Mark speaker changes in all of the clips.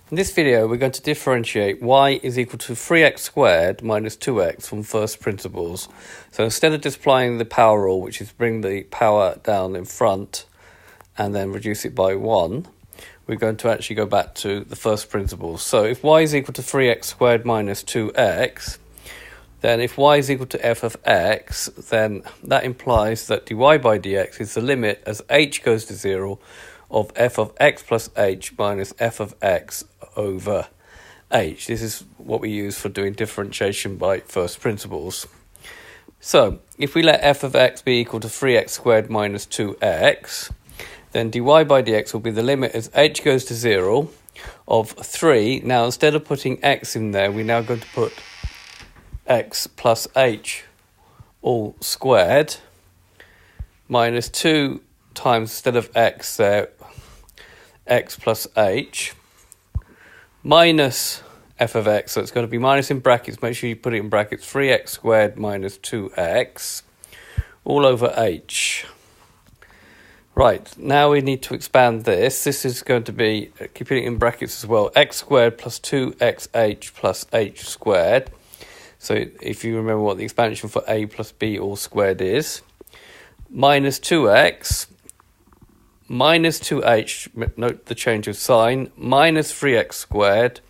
Speaker 1: In this video, we're going to differentiate y is equal to 3x squared minus 2x from first principles. So instead of just applying the power rule, which is bring the power down in front and then reduce it by 1, we're going to actually go back to the first principles. So if y is equal to 3x squared minus 2x, then if y is equal to f of x, then that implies that dy by dx is the limit as h goes to 0 of f of x plus h minus f of x over h. This is what we use for doing differentiation by first principles. So if we let f of x be equal to 3x squared minus 2x, then dy by dx will be the limit as h goes to 0 of 3. Now instead of putting x in there, we're now going to put x plus h all squared minus 2 times, instead of x there, x plus h minus f of x. So it's going to be minus in brackets. Make sure you put it in brackets. 3x squared minus 2x all over h. Right, now we need to expand this. This is going to be, keeping it in brackets as well, x squared plus 2xh plus h squared. So if you remember what the expansion for a plus b all squared is, minus 2x minus 2h, note the change of sign, minus 3x squared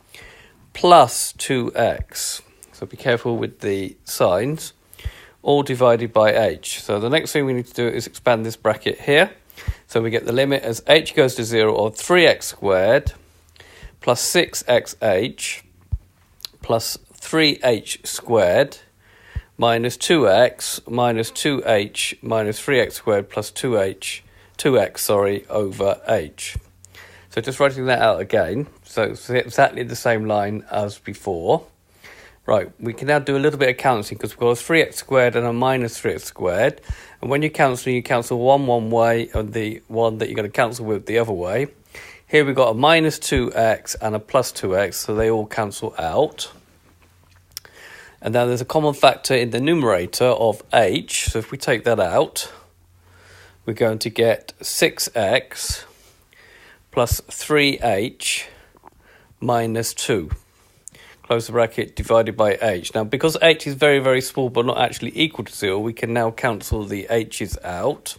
Speaker 1: plus 2x. So be careful with the signs, all divided by h. So the next thing we need to do is expand this bracket here. So we get the limit as h goes to 0 of 3x squared plus 6xh plus 3h squared minus 2x minus 2h minus 3x squared plus 2x over h. So just writing that out again, so it's exactly the same line as before. Right, we can now do a little bit of counting because we've got a 3x squared and a minus 3x squared. And when you cancel one way and the one that you're going to cancel with the other way. Here we've got a minus 2x and a plus 2x, so they all cancel out. And now there's a common factor in the numerator of h, so if we take that out, we're going to get 6x plus 3h minus 2. Close the bracket, divided by h. Now, because h is very, very small but not actually equal to 0, we can now cancel the h's out.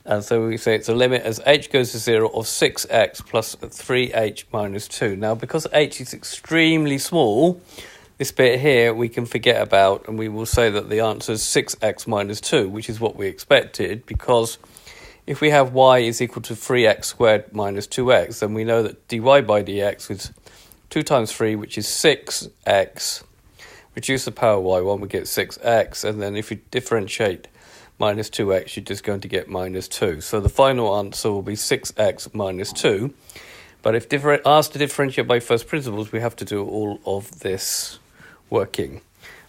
Speaker 1: And so we say it's a limit as h goes to 0 of 6x plus 3h minus 2. Now, because h is extremely small, this bit here we can forget about, and we will say that the answer is 6x minus 2, which is what we expected, because if we have y is equal to 3x squared minus 2x, then we know that dy by dx is 2 times 3, which is 6x. Reduce the power y1, we get 6x, and then if you differentiate minus 2x, you're just going to get minus 2. So the final answer will be 6x minus 2. But if asked to differentiate by first principles, we have to do all of this working.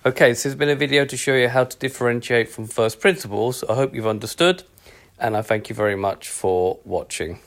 Speaker 1: Okay, this has been a video to show you how to differentiate from first principles. I hope you've understood, and I thank you very much for watching.